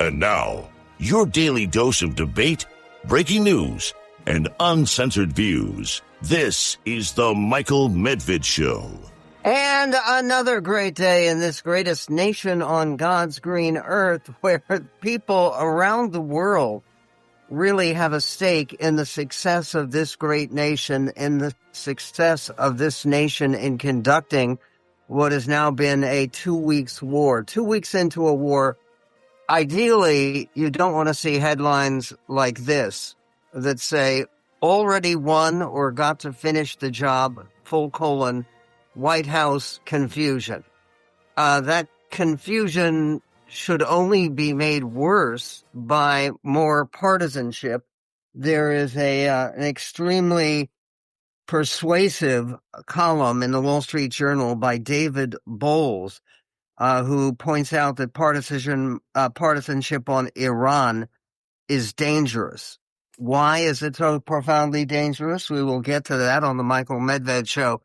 And now, your daily dose of debate, breaking news, and uncensored views. This is the Michael Medved Show. And another great day in this greatest nation on God's green earth, where people around the world really have a stake in the success of this great nation, in the success of this nation in conducting what has now been a 2 weeks war. 2 weeks into a war, ideally, you don't want to see headlines like this that say, already won or got to finish the job, : White House confusion. That confusion should only be made worse by more partisanship. There is an extremely persuasive column in the Wall Street Journal by David Bowles, who points out that partisanship on Iran is dangerous. Why is it so profoundly dangerous? We will get to that on the Michael Medved Show.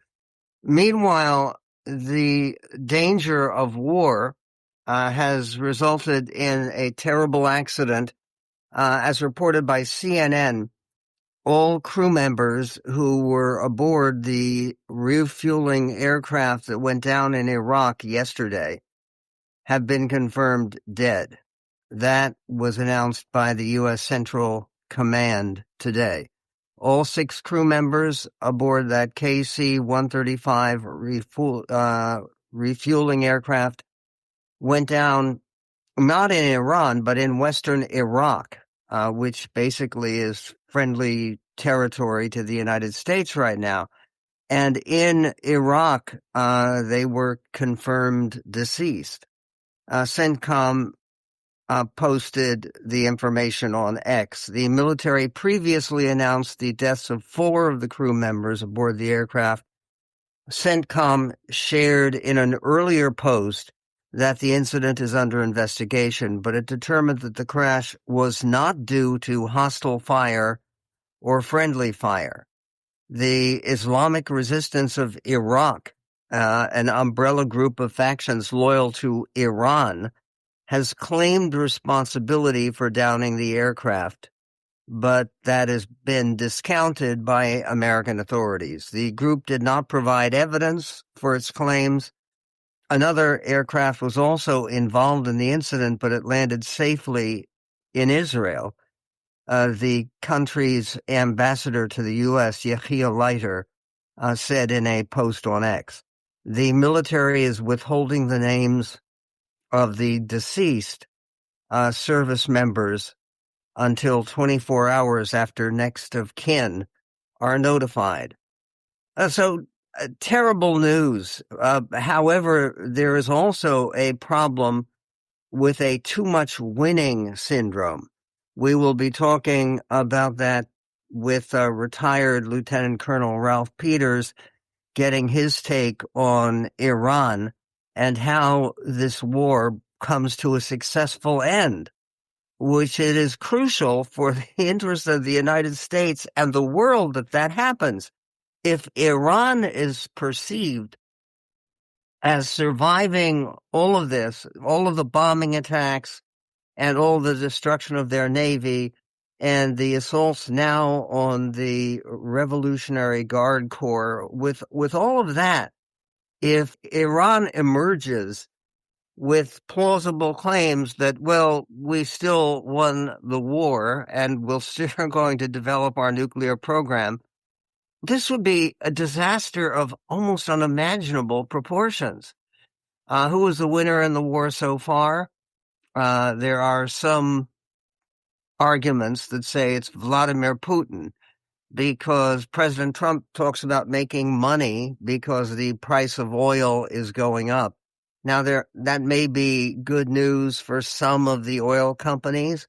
Meanwhile, the danger of war has resulted in a terrible accident. As reported by CNN, all crew members who were aboard the refueling aircraft that went down in Iraq yesterday have been confirmed dead. That was announced by the U.S. Central Command today. All 6 crew members aboard that KC-135 refueling aircraft went down not in Iran, but in western Iraq, which basically is friendly territory to the United States right now. And in Iraq, they were confirmed deceased. CENTCOM posted the information on X. The military previously announced the deaths of 4 of the crew members aboard the aircraft. CENTCOM shared in an earlier post that the incident is under investigation, but it determined that the crash was not due to hostile fire or friendly fire. The Islamic Resistance of Iraq, an umbrella group of factions loyal to Iran, has claimed responsibility for downing the aircraft, but that has been discounted by American authorities. The group did not provide evidence for its claims. Another aircraft was also involved in the incident, but it landed safely in Israel. The country's ambassador to the U.S., Yechiel Leiter, said in a post on X, the military is withholding the names of the deceased service members until 24 hours after next of kin are notified. Terrible news. However, there is also a problem with a too much winning syndrome. We will be talking about that with retired Lieutenant Colonel Ralph Peters, getting his take on Iran and how this war comes to a successful end, which it is crucial for the interest of the United States and the world that happens. If Iran is perceived as surviving all of this, all of the bombing attacks and all the destruction of their navy and the assaults now on the Revolutionary Guard Corps, with all of that, if Iran emerges with plausible claims that, well, we still won the war and we're still going to develop our nuclear program, this would be a disaster of almost unimaginable proportions. Who was the winner in the war so far? There are some arguments that say it's Vladimir Putin, because President Trump talks about making money because the price of oil is going up. Now, that may be good news for some of the oil companies,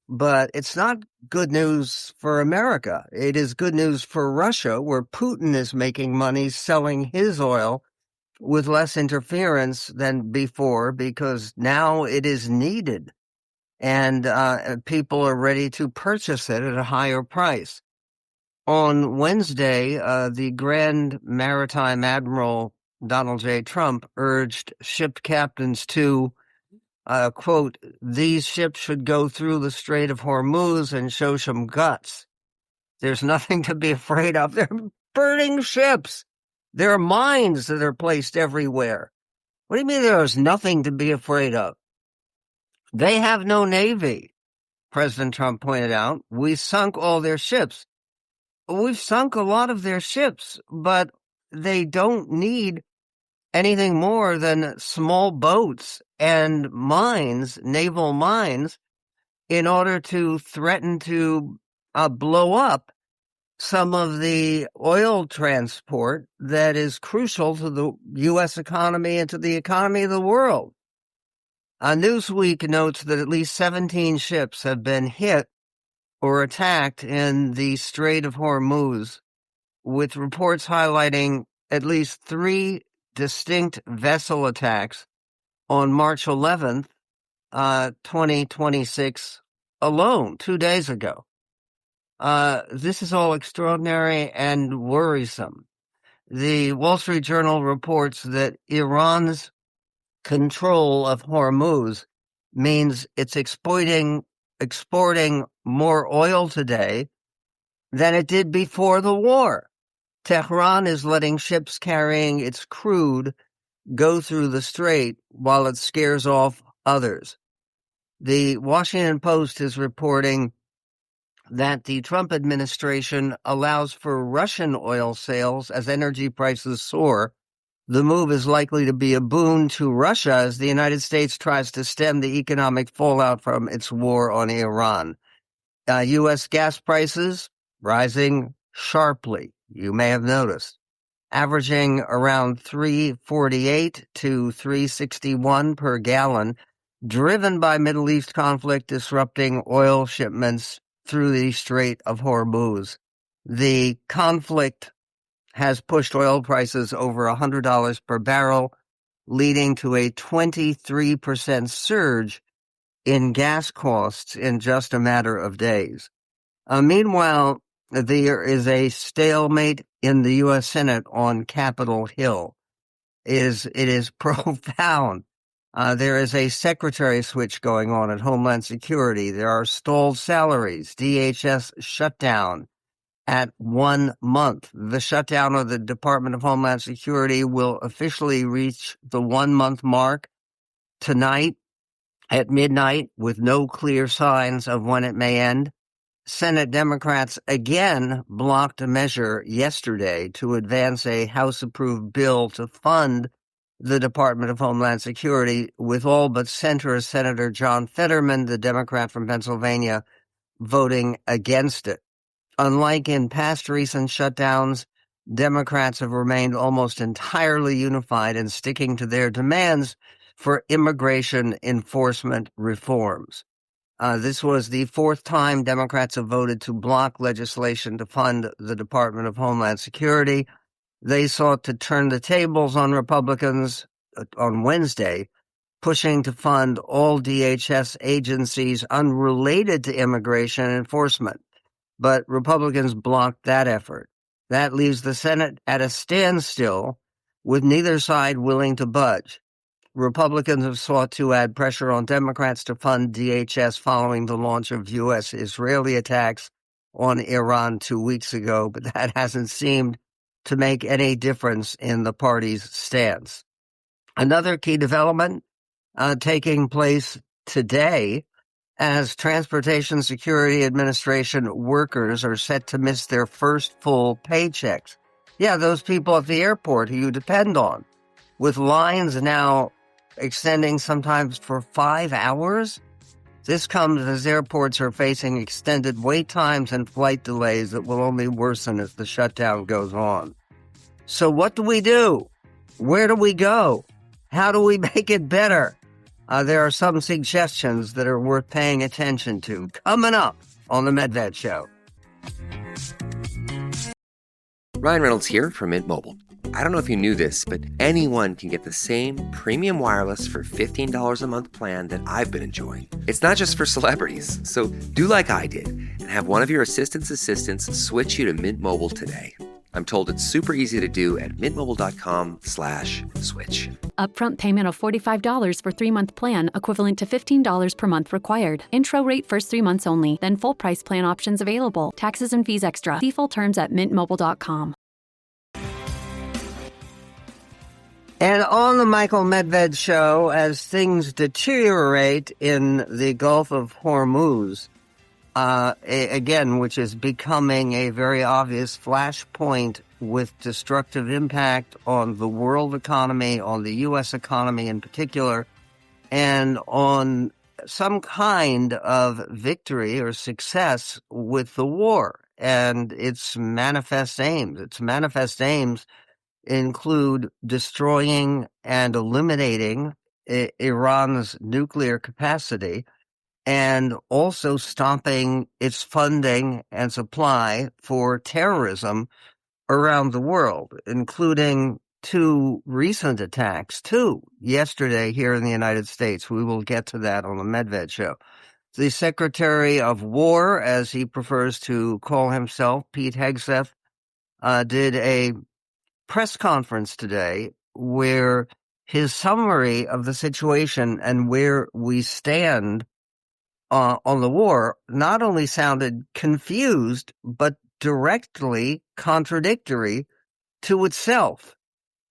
but it's not good news for America. It is good news for Russia, where Putin is making money selling his oil with less interference than before, because now it is needed and people are ready to purchase it at a higher price. On Wednesday, the Grand Maritime Admiral Donald J. Trump urged ship captains to quote, these ships should go through the Strait of Hormuz and show some guts. There's nothing to be afraid of. They're burning ships. There are mines that are placed everywhere. What do you mean there's nothing to be afraid of? They have no navy, President Trump pointed out. We sunk all their ships. We've sunk a lot of their ships, but they don't need anything more than small boats and mines, naval mines, in order to threaten to blow up some of the oil transport that is crucial to the U.S. economy and to the economy of the world. Newsweek notes that at least 17 ships have been hit or attacked in the Strait of Hormuz, with reports highlighting at least 3 distinct vessel attacks on March 11th, 2026 alone, 2 days ago. This is all extraordinary and worrisome. The Wall Street Journal reports that Iran's control of Hormuz means it's exporting more oil today than it did before the war. Tehran is letting ships carrying its crude go through the strait while it scares off others. The Washington Post is reporting that the Trump administration allows for Russian oil sales as energy prices soar. The move is likely to be a boon to Russia as the United States tries to stem the economic fallout from its war on Iran. U.S. gas prices rising sharply, you may have noticed, averaging around $3.48 to $3.61 per gallon, driven by Middle East conflict disrupting oil shipments through the Strait of Hormuz. The conflict has pushed oil prices over $100 per barrel, leading to a 23% surge in gas costs in just a matter of days. Meanwhile, there is a stalemate in the U.S. Senate on Capitol Hill. It is profound. There is a secretary switch going on at Homeland Security. There are stalled salaries, DHS shutdown at 1 month. The shutdown of the Department of Homeland Security will officially reach the 1 month mark tonight at midnight, with no clear signs of when it may end. Senate Democrats again blocked a measure yesterday to advance a House-approved bill to fund the Department of Homeland Security, with all but centrist Senator John Fetterman, the Democrat from Pennsylvania, voting against it. Unlike in past recent shutdowns, Democrats have remained almost entirely unified in sticking to their demands for immigration enforcement reforms. This was the 4th time Democrats have voted to block legislation to fund the Department of Homeland Security. They sought to turn the tables on Republicans on Wednesday, pushing to fund all DHS agencies unrelated to immigration enforcement. But Republicans blocked that effort. That leaves the Senate at a standstill, with neither side willing to budge. Republicans have sought to add pressure on Democrats to fund DHS following the launch of U.S.-Israeli attacks on Iran 2 weeks ago, but that hasn't seemed to make any difference in the party's stance. Another key development taking place today, as Transportation Security Administration workers are set to miss their first full paychecks. Yeah, those people at the airport who you depend on, with lines now extending sometimes for 5 hours. This comes as airports are facing extended wait times and flight delays that will only worsen as the shutdown goes on. So what do we do? Where do we go? How do we make it better? There are some suggestions that are worth paying attention to coming up on The Medved Show. Ryan Reynolds here from Mint Mobile. I don't know if you knew this, but anyone can get the same premium wireless for $15 a month plan that I've been enjoying. It's not just for celebrities. So do like I did and have one of your assistant's assistants switch you to Mint Mobile today. I'm told it's super easy to do at mintmobile.com/switch. Upfront payment of $45 for 3-month plan, equivalent to $15 per month required. Intro rate first 3 months only, then full price plan options available. Taxes and fees extra. See full terms at mintmobile.com. And on the Michael Medved Show, as things deteriorate in the Gulf of Hormuz, again, which is becoming a very obvious flashpoint with destructive impact on the world economy, on the U.S. economy in particular, and on some kind of victory or success with the war and its manifest aims. Its manifest aims include destroying and eliminating Iran's nuclear capacity and also stopping its funding and supply for terrorism around the world, including two recent attacks, yesterday here in the United States. We will get to that on the Medved Show. The Secretary of War, as he prefers to call himself, Pete Hegseth, did a press conference today where his summary of the situation and where we stand on the war not only sounded confused, but directly contradictory to itself.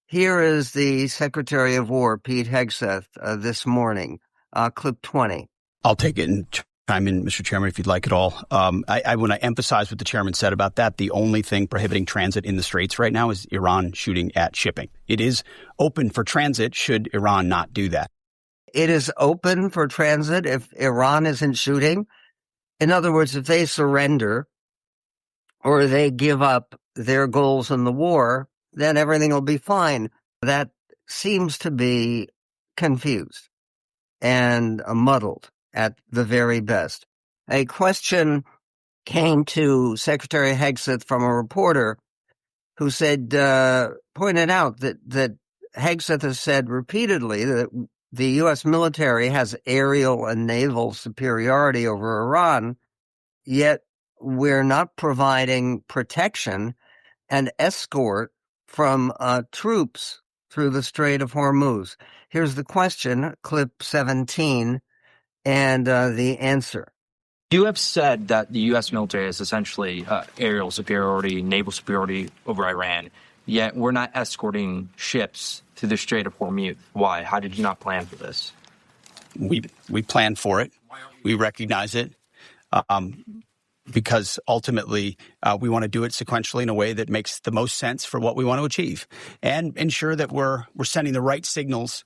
Here is the Secretary of War, Pete Hegseth, this morning, clip 20. I'll take it and chime in, Mr. Chairman, if you'd like it all. I want to emphasize what the chairman said about that. The only thing prohibiting transit in the Straits right now is Iran shooting at shipping. It is open for transit should Iran not do that. It is open for transit if Iran isn't shooting. In other words, if they surrender or they give up their goals in the war, then everything will be fine. That seems to be confused and muddled at the very best. A question came to Secretary Hegseth from a reporter who said, pointed out that Hegseth has said repeatedly that the U.S. military has aerial and naval superiority over Iran, yet we're not providing protection and escort from troops through the Strait of Hormuz. Here's the question, clip 17, and the answer. You have said that the U.S. military has essentially aerial superiority, naval superiority over Iran, yet we're not escorting ships to the Strait of Hormuz. Why? How did you not plan for this? We planned for it. We recognize it. Because ultimately we want to do it sequentially in a way that makes the most sense for what we want to achieve and ensure that we're sending the right signals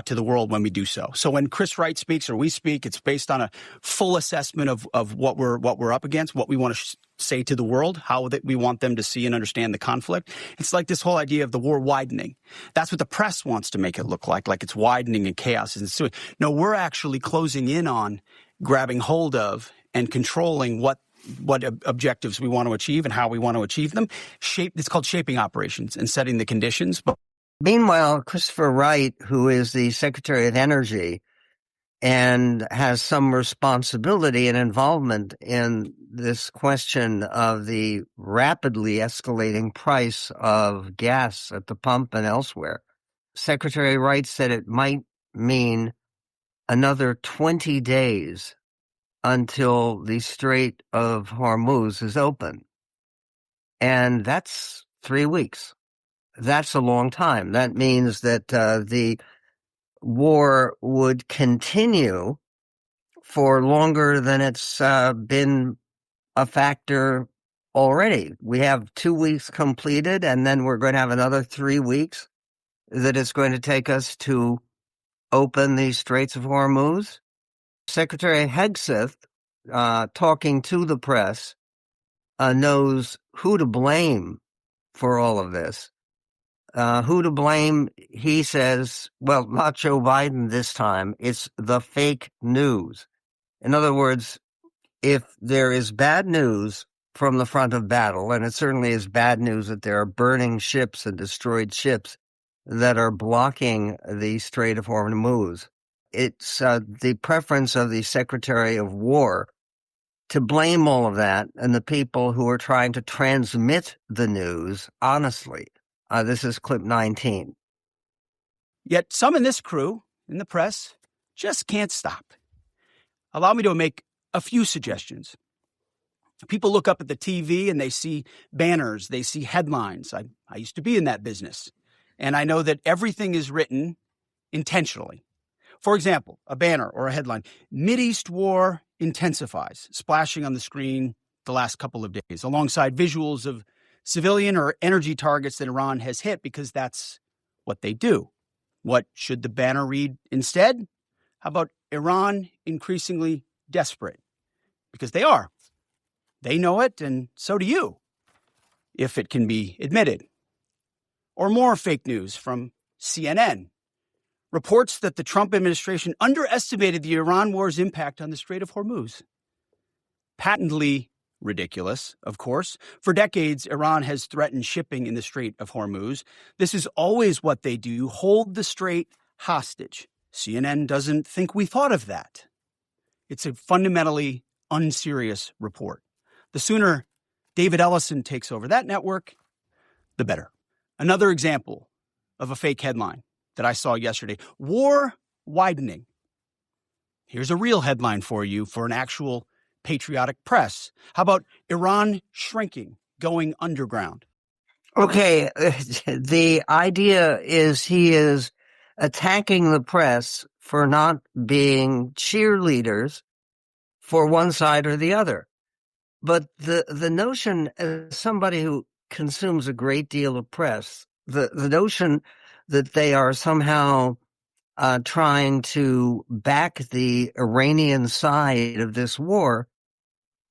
to the world when we do so. So when Chris Wright speaks or we speak, it's based on a full assessment of what we're up against, what we want to say to the world, how that we want them to see and understand the conflict. It's like this whole idea of the war widening. That's what the press wants to make it look like it's widening and chaos is ensuing. No, we're actually closing in on grabbing hold of and controlling what objectives we want to achieve and how we want to achieve them. It's called shaping operations and setting the conditions. Meanwhile, Christopher Wright, who is the Secretary of Energy and has some responsibility and involvement in this question of the rapidly escalating price of gas at the pump and elsewhere, Secretary Wright said it might mean another 20 days until the Strait of Hormuz is open. And that's 3 weeks. That's a long time. That means that the war would continue for longer than it's been a factor already. We have 2 weeks completed, and then we're going to have another 3 weeks that it's going to take us to open the Straits of Hormuz. Secretary Hegseth, talking to the press, knows who to blame for all of this. Who to blame, he says, well, not Joe Biden this time. It's the fake news. In other words, if there is bad news from the front of battle, and it certainly is bad news that there are burning ships and destroyed ships that are blocking the Strait of Hormuz, it's the preference of the Secretary of War to blame all of that and the people who are trying to transmit the news honestly. This is clip 19. Yet some in this crew, in the press, just can't stop. Allow me to make a few suggestions. People look up at the TV and they see banners, they see headlines. I used to be in that business, and I know that everything is written intentionally. For example, a banner or a headline, Mideast war intensifies, splashing on the screen the last couple of days, alongside visuals of civilian or energy targets that Iran has hit, because that's what they do. What should the banner read instead? How about Iran increasingly desperate? Because they are. They know it, and so do you, if it can be admitted. Or more fake news from CNN. Reports that the Trump administration underestimated the Iran war's impact on the Strait of Hormuz. Patently ridiculous, of course. For decades, Iran has threatened shipping in the Strait of Hormuz. This is always what they do, hold the strait hostage. CNN doesn't think we thought of that. It's a fundamentally unserious report. The sooner David Ellison takes over that network, the better. Another example of a fake headline that I saw yesterday, war widening. Here's a real headline for you for an actual patriotic press. How about Iran shrinking, going underground? Okay, the idea is he is attacking the press for not being cheerleaders for one side or the other. But the notion, as somebody who consumes a great deal of press, the notion that they are somehow trying to back the Iranian side of this war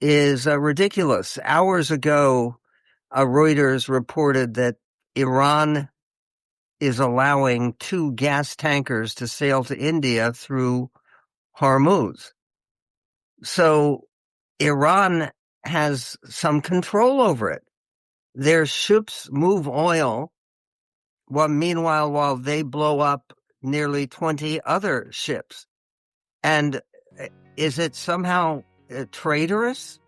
is ridiculous. Hours ago, Reuters reported that Iran is allowing 2 gas tankers to sail to India through Hormuz. So Iran has some control over it. Their ships move oil, meanwhile, while they blow up nearly 20 other ships. And is it somehow traitorous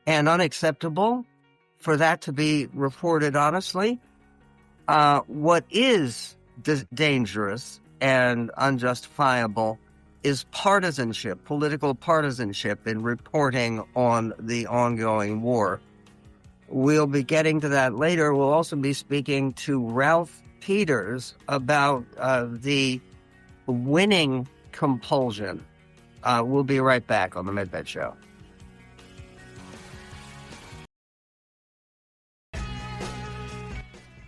and unacceptable for that to be reported honestly? What is dangerous and unjustifiable is partisanship, political partisanship in reporting on the ongoing war. We'll be getting to that later. We'll also be speaking to Ralph Peters about the winning compulsion. We'll be right back on the Medved Show.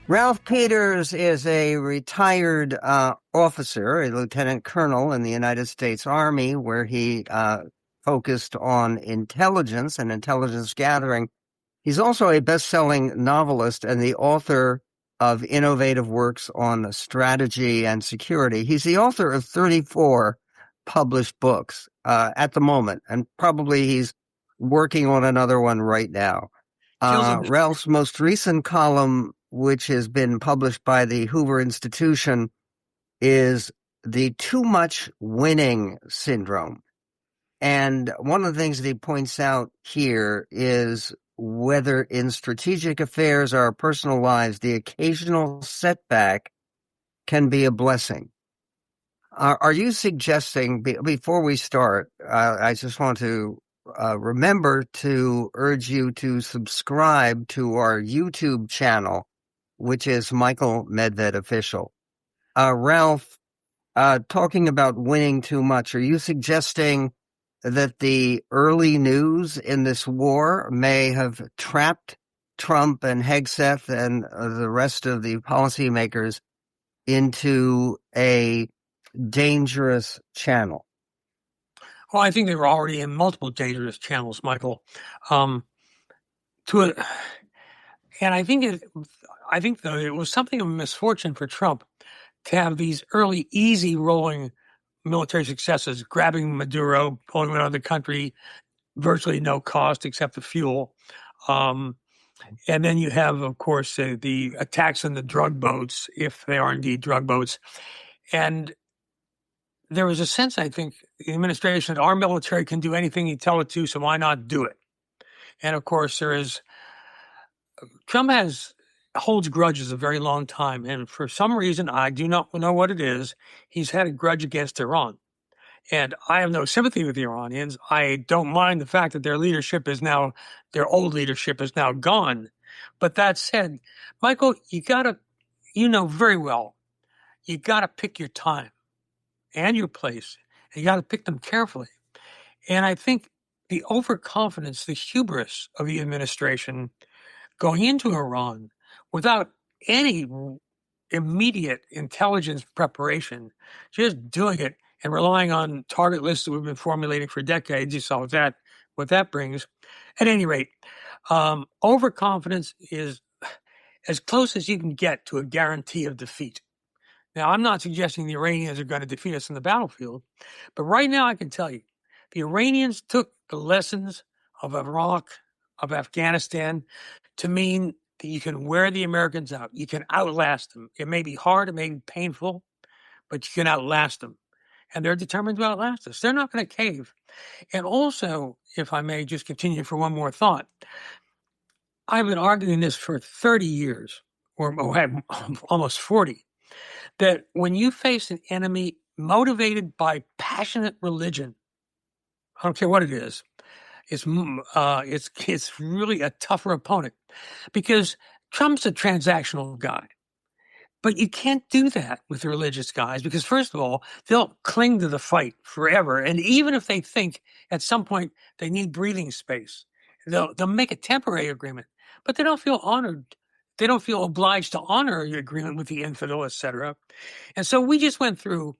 Ralph Peters is a retired officer, a lieutenant colonel in the United States Army, where he focused on intelligence and intelligence gathering. He's also a best-selling novelist and the author of innovative works on strategy and security. He's the author of 34 published books at the moment, and probably he's working on another one right now. Ralph's most recent column, which has been published by the Hoover Institution, is the too much winning syndrome. And one of the things that he points out here is whether in strategic affairs or our personal lives, the occasional setback can be a blessing. Are you suggesting, before we start, I just want to remember to urge you to subscribe to our YouTube channel, which is Michael Medved Official. Ralph, talking about winning too much, are you suggesting that the early news in this war may have trapped Trump and Hegseth and the rest of the policymakers into a dangerous channel? Well, I think they were already in multiple dangerous channels, Michael. And I think though it was something of a misfortune for Trump to have these early, easy rolling military successes, grabbing Maduro, pulling him out of the country, virtually no cost except the fuel. And then you have, of course, the attacks on the drug boats, if they are indeed drug boats. And there was a sense, I think, the administration that our military can do anything you tell it to, so why not do it? And of course, Trump holds grudges a very long time, and for some reason, I do not know what it is, he's had a grudge against Iran. And I have no sympathy with the Iranians. I don't mind the fact that their old leadership is now gone. But that said, Michael, you know very well, you gotta pick your time and your place. And you gotta pick them carefully. And I think the overconfidence, the hubris of the administration going into Iran without any immediate intelligence preparation, just doing it and relying on target lists that we've been formulating for decades. You saw what that brings. At any rate, overconfidence is as close as you can get to a guarantee of defeat. Now, I'm not suggesting the Iranians are going to defeat us in the battlefield, but right now I can tell you, the Iranians took the lessons of Iraq, of Afghanistan, to mean that you can wear the Americans out. You can outlast them. It may be hard, it may be painful, but you can outlast them. And they're determined to outlast us. They're not going to cave. And also, if I may just continue for one more thought, I've been arguing this for 30 years, or almost 40, that when you face an enemy motivated by passionate religion, I don't care what it is, it's really a tougher opponent, because Trump's a transactional guy. But you can't do that with the religious guys, because first of all, they'll cling to the fight forever. And even if they think at some point they need breathing space, they'll make a temporary agreement, but they don't feel honored. They don't feel obliged to honor your agreement with the infidel, etc. And so we just went through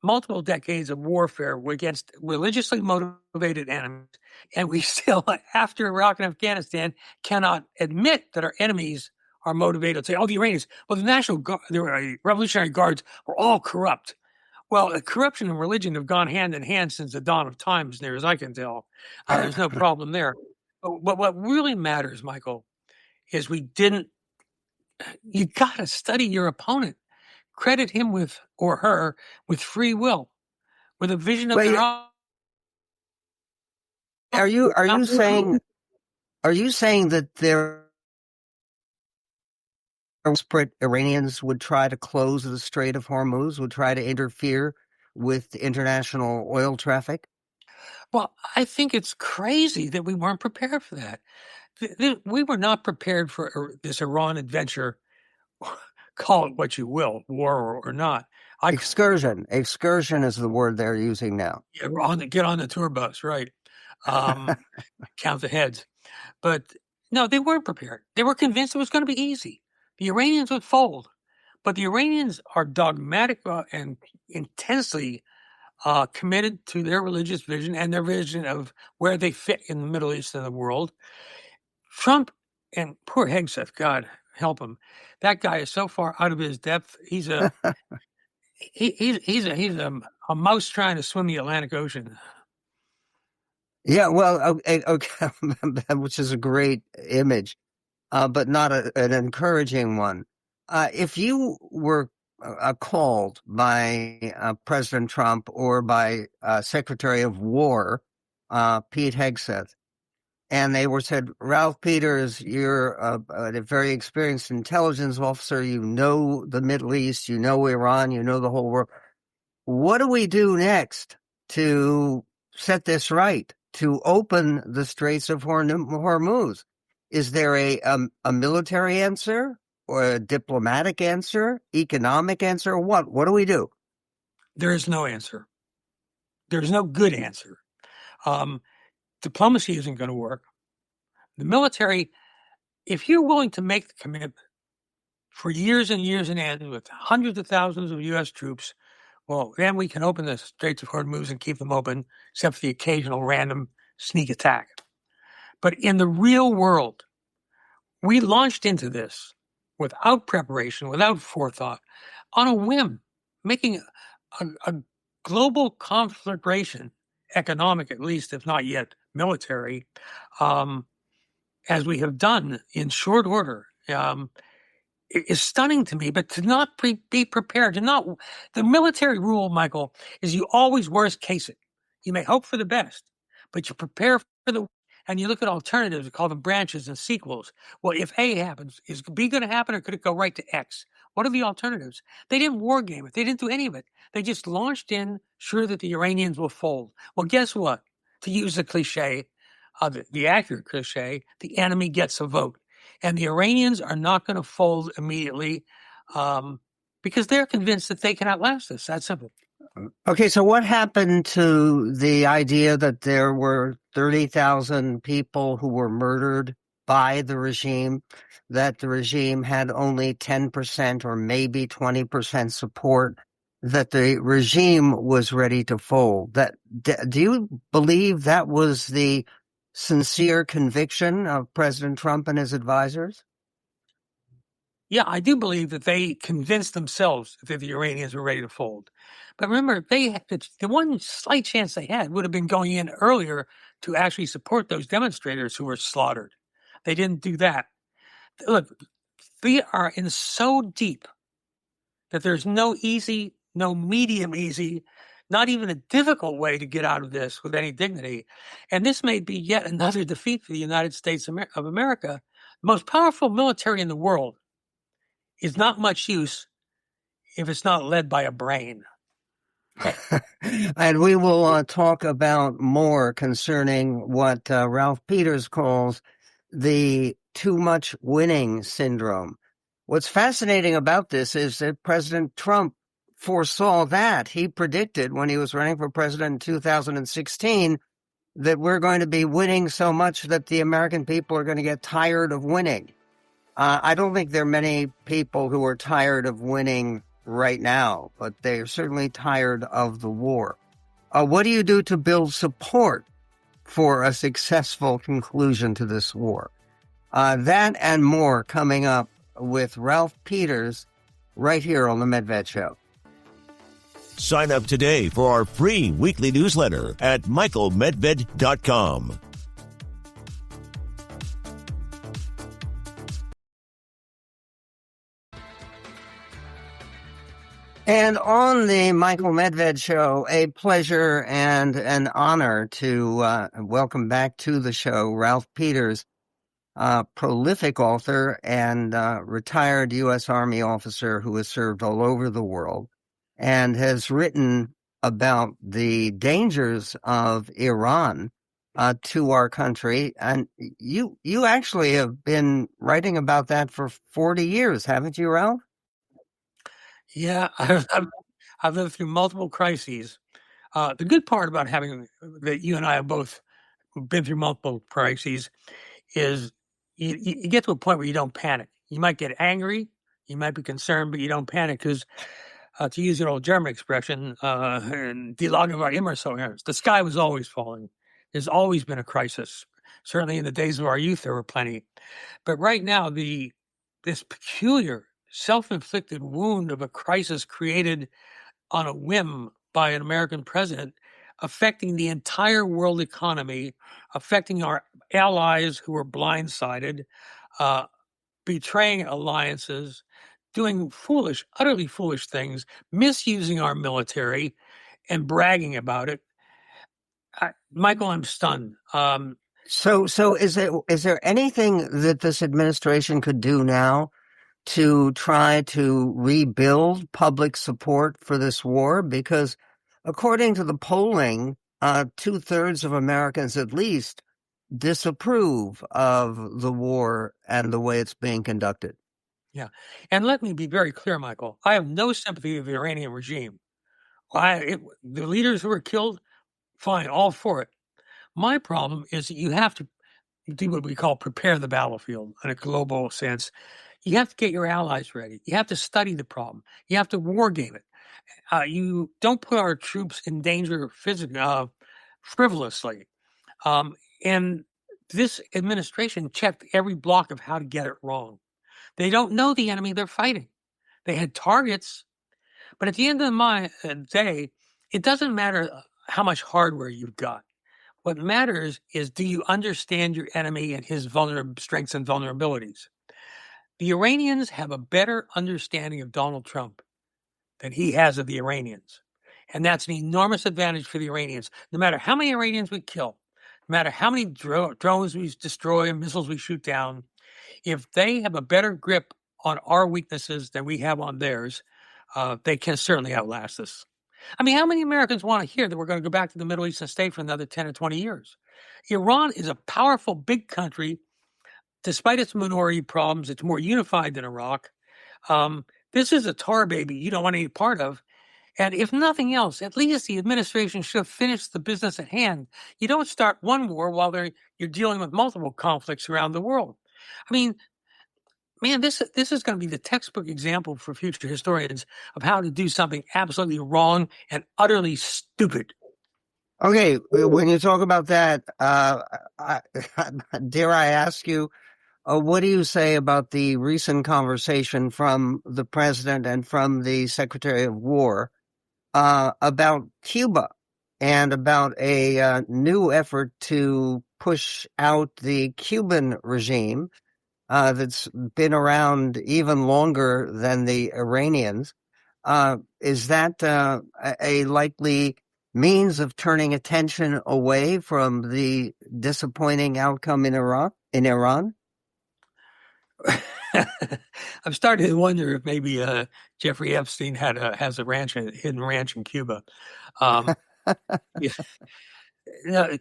multiple decades of warfare against religiously motivated enemies. And we still, after Iraq and Afghanistan, cannot admit that our enemies are motivated to say, oh, the Iranians, well, the Revolutionary Guards were all corrupt. Well, corruption and religion have gone hand in hand since the dawn of time, as near as I can tell. There's no problem there. But what really matters, Michael, is you got to study your opponent. Credit him or her with free will, with a vision of their own. Are you saying that there desperate Iranians would try to close the Strait of Hormuz, would try to interfere with international oil traffic? Well, I think it's crazy that we weren't prepared for that. We were not prepared for this Iran adventure. Call it what you will, war or not. Excursion is the word they're using now. Yeah, get on the tour bus, right? Count the heads. But no, they weren't prepared. They were convinced it was going to be easy. The Iranians would fold. But the Iranians are dogmatic and intensely committed to their religious vision and their vision of where they fit in the Middle East and the world. Trump and poor Hegseth, God help him, that guy is so far out of his depth. He's a mouse trying to swim the Atlantic Ocean. Yeah, well, okay, which is a great image, but not an encouraging one. If you were called by President Trump or by Secretary of War Pete Hegseth, and they said, Ralph Peters, you're a very experienced intelligence officer. You know the Middle East, you know Iran, you know the whole world. What do we do next to set this right, to open the Straits of Hormuz? Is there a military answer or a diplomatic answer, economic answer? What do we do? There is no answer. There's no good answer. Diplomacy isn't going to work. The military, if you're willing to make the commitment for years and years and ends with hundreds of thousands of U.S. troops, well, then we can open the Straits of Hormuz and keep them open, except for the occasional random sneak attack. But in the real world, we launched into this without preparation, without forethought, on a whim, making a global conflagration, economic at least, if not yet military, as we have done in short order. is stunning to me. But to not be prepared, the military rule, Michael, is you always worst case it. You may hope for the best, but you prepare and you look at alternatives, we call them branches and sequels. Well, if A happens, is B going to happen, or could it go right to X? What are the alternatives? They didn't war game it. They didn't do any of it. They just launched in, sure that the Iranians will fold. Well, guess what? To use the cliche, the accurate cliche, the enemy gets a vote. And the Iranians are not going to fold immediately because they're convinced that they can outlast us. That's simple. Okay, so what happened to the idea that there were 30,000 people who were murdered by the regime, that the regime had only 10% or maybe 20% support, that the regime was ready to fold? Do you believe that was the sincere conviction of President Trump and his advisors? Yeah, I do believe that they convinced themselves that the Iranians were ready to fold. But remember, the one slight chance they had would have been going in earlier to actually support those demonstrators who were slaughtered. They didn't do that. Look, we are in so deep that there's no easy, no medium easy, not even a difficult way to get out of this with any dignity. And this may be yet another defeat for the United States of America. The most powerful military in the world is not much use if it's not led by a brain. And we will talk about more concerning what Ralph Peters calls the too much winning syndrome. What's fascinating about this is that President Trump foresaw that. He predicted when he was running for president in 2016 that we're going to be winning so much that the American people are going to get tired of winning. I don't think there are many people who are tired of winning right now, but they're certainly tired of the war. What do you do to build support for a successful conclusion to this war? That and more coming up with Ralph Peters right here on The Medved Show. Sign up today for our free weekly newsletter at michaelmedved.com. And on the Michael Medved Show, a pleasure and an honor to welcome back to the show Ralph Peters, prolific author and retired U.S. Army officer who has served all over the world and has written about the dangers of Iran to our country. And you actually have been writing about that for 40 years, haven't you, Ralph? Yeah, I've lived through multiple crises. The good part about having that you and I have both been through multiple crises is you get to a point where you don't panic. You might get angry, you might be concerned, but you don't panic because, to use an old German expression, die Lage war immer so ernst. The sky was always falling. There's always been a crisis. Certainly in the days of our youth, there were plenty. But right now, this peculiar self-inflicted wound of a crisis created on a whim by an American president, affecting the entire world economy, affecting our allies who were blindsided, betraying alliances, doing utterly foolish things, misusing our military, and bragging about it. Michael, I'm stunned. So is there anything that this administration could do now to try to rebuild public support for this war? Because according to the polling, 2/3 of Americans at least disapprove of the war and the way it's being conducted. Yeah. And let me be very clear, Michael. I have no sympathy with the Iranian regime. The leaders who were killed, fine, all for it. My problem is that you have to do what we call prepare the battlefield in a global sense. You have to get your allies ready. You have to study the problem. You have to war game it. You don't put our troops in danger frivolously. And this administration checked every block of how to get it wrong. They don't know the enemy they're fighting. They had targets, but at the end of the day, it doesn't matter how much hardware you've got. What matters is, do you understand your enemy and his strengths and vulnerabilities? The Iranians have a better understanding of Donald Trump than he has of the Iranians. And that's an enormous advantage for the Iranians. No matter how many Iranians we kill, no matter how many drones we destroy and missiles we shoot down, if they have a better grip on our weaknesses than we have on theirs, they can certainly outlast us. I mean, how many Americans want to hear that we're going to go back to the Middle Eastern state for another 10 or 20 years? Iran is a powerful, big country. Despite its minority problems, it's more unified than Iraq. This is a tar baby you don't want any part of. And if nothing else, at least the administration should have finished the business at hand. You don't start one war while you're dealing with multiple conflicts around the world. I mean, man, this is going to be the textbook example for future historians of how to do something absolutely wrong and utterly stupid. Okay, when you talk about that, dare I ask you, what do you say about the recent conversation from the president and from the Secretary of War about Cuba and about a new effort to push out the Cuban regime that's been around even longer than the Iranians? Is that a likely means of turning attention away from the disappointing outcome in Iran? I'm starting to wonder if maybe Jeffrey Epstein has a hidden ranch in Cuba. Yeah.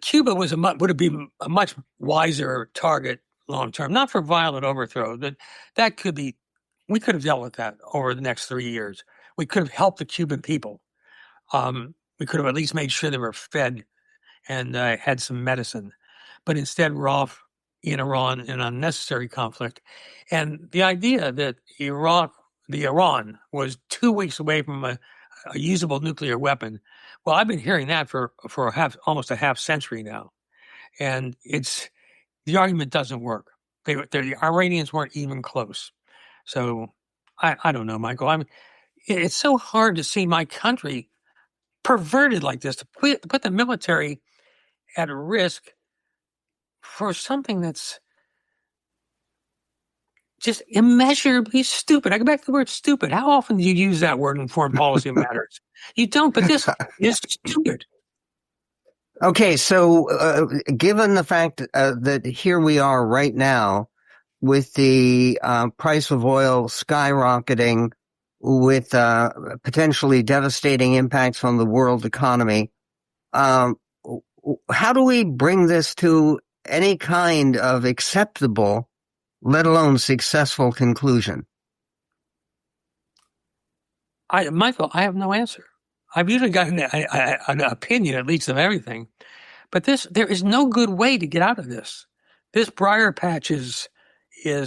Cuba would have been a much wiser target long term, not for violent overthrow. We could have dealt with that over the next 3 years. We could have helped the Cuban people. We could have at least made sure they were fed and had some medicine. But instead, we're off in Iran in an unnecessary conflict. And the idea that Iran was 2 weeks away from a usable nuclear weapon, well, I've been hearing that for almost a half century now. And the argument doesn't work. The Iranians weren't even close. So I don't know, Michael. It's so hard to see my country perverted like this, to put the military at risk for something that's just immeasurably stupid. I go back to the word stupid. How often do you use that word in foreign policy matters? You don't, but this is stupid. Okay, so given the fact that here we are right now with the price of oil skyrocketing, with potentially devastating impacts on the world economy, how do we bring this to any kind of acceptable, let alone successful conclusion? Michael, I have no answer. I've usually got an opinion, at least, of everything. But there is no good way to get out of this. This briar patch is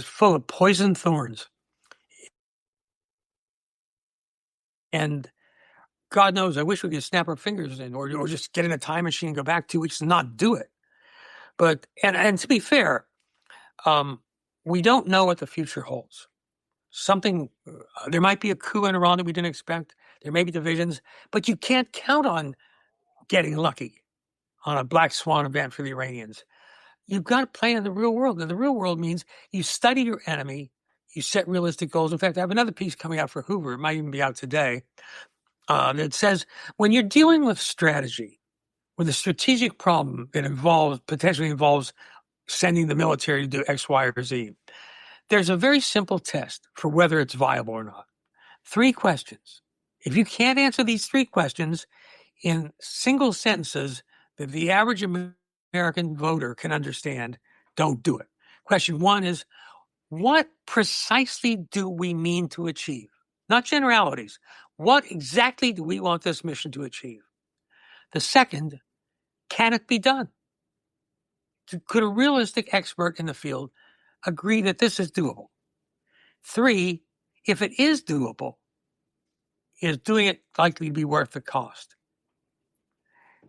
full of poison thorns. And God knows, I wish we could snap our fingers in or just get in a time machine and go back 2 weeks and not do it. But, and to be fair, we don't know what the future holds. There might be a coup in Iran that we didn't expect. There may be divisions, but you can't count on getting lucky on a black swan event for the Iranians. You've got to play in the real world. And the real world means you study your enemy, you set realistic goals. In fact, I have another piece coming out for Hoover. It might even be out today. That says when you're dealing with strategy, with a strategic problem that potentially involves sending the military to do X, Y, or Z, there's a very simple test for whether it's viable or not. 3 questions. If you can't answer these 3 questions in single sentences that the average American voter can understand, don't do it. Question 1 is, what precisely do we mean to achieve? Not generalities. What exactly do we want this mission to achieve? The second, can it be done? Could a realistic expert in the field agree that this is doable? 3, if it is doable, is doing it likely to be worth the cost?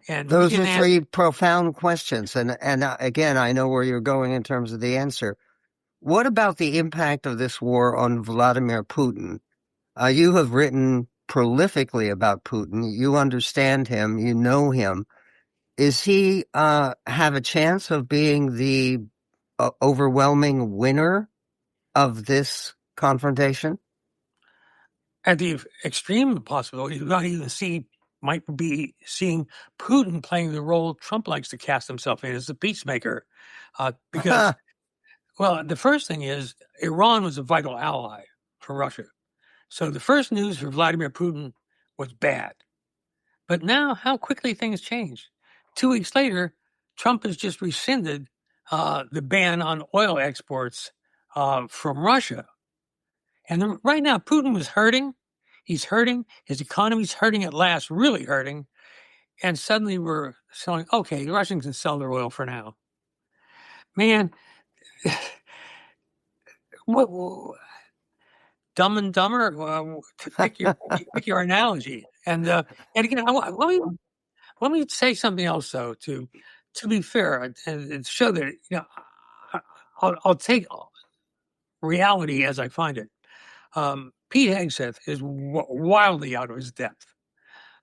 And those are 3 profound questions. And again, I know where you're going in terms of the answer. What about the impact of this war on Vladimir Putin? You have written prolifically about Putin. You understand him. You know him. Is he have a chance of being the overwhelming winner of this confrontation? At the extreme possibility, you might even might be seeing Putin playing the role Trump likes to cast himself in as the peacemaker. Because, well, the first thing is Iran was a vital ally for Russia. So the first news for Vladimir Putin was bad. But now, how quickly things change. 2 weeks later, Trump has just rescinded the ban on oil exports from Russia. And right now, Putin was hurting. He's hurting. His economy's hurting at last, really hurting. And suddenly we're selling, okay, the Russians can sell their oil for now. Man, what, Dumb and Dumber, to pick your analogy. And again, let me say something else, though, to be fair and show that, I'll take reality as I find it. Pete Hegseth is wildly out of his depth.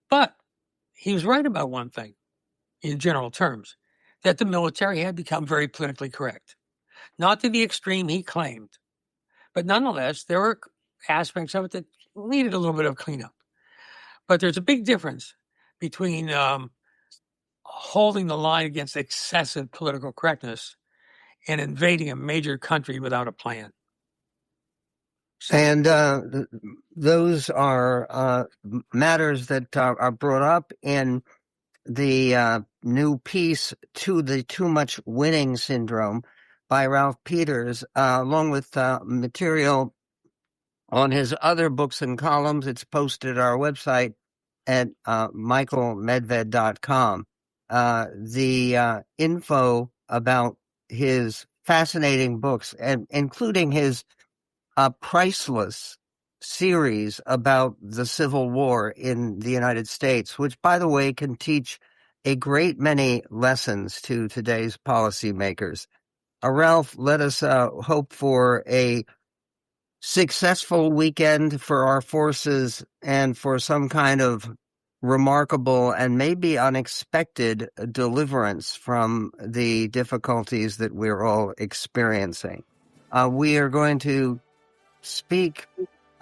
But he was right about one thing, in general terms, that the military had become very politically correct. Not to the extreme he claimed, but nonetheless, there were aspects of it that needed a little bit of cleanup. But there's a big difference between holding the line against excessive political correctness and invading a major country without a plan. And those are matters that are brought up in the new piece, To the Too Much Winning Syndrome by Ralph Peters, along with material on his other books and columns. It's posted at our website at michaelmedved.com. The info about his fascinating books, and including his priceless series about the Civil War in the United States, which, by the way, can teach a great many lessons to today's policymakers. Ralph, let us hope for a successful weekend for our forces and for some kind of remarkable and maybe unexpected deliverance from the difficulties that we're all experiencing. We are going to speak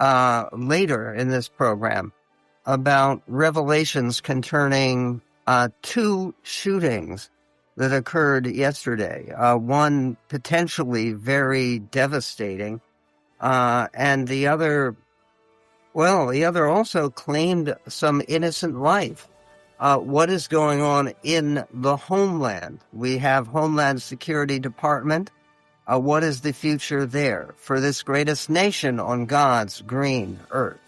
later in this program about revelations concerning 2 shootings that occurred yesterday. One potentially very devastating, and the other also claimed some innocent life. What is going on in the homeland? We have Homeland Security Department. What is the future there for this greatest nation on God's green earth?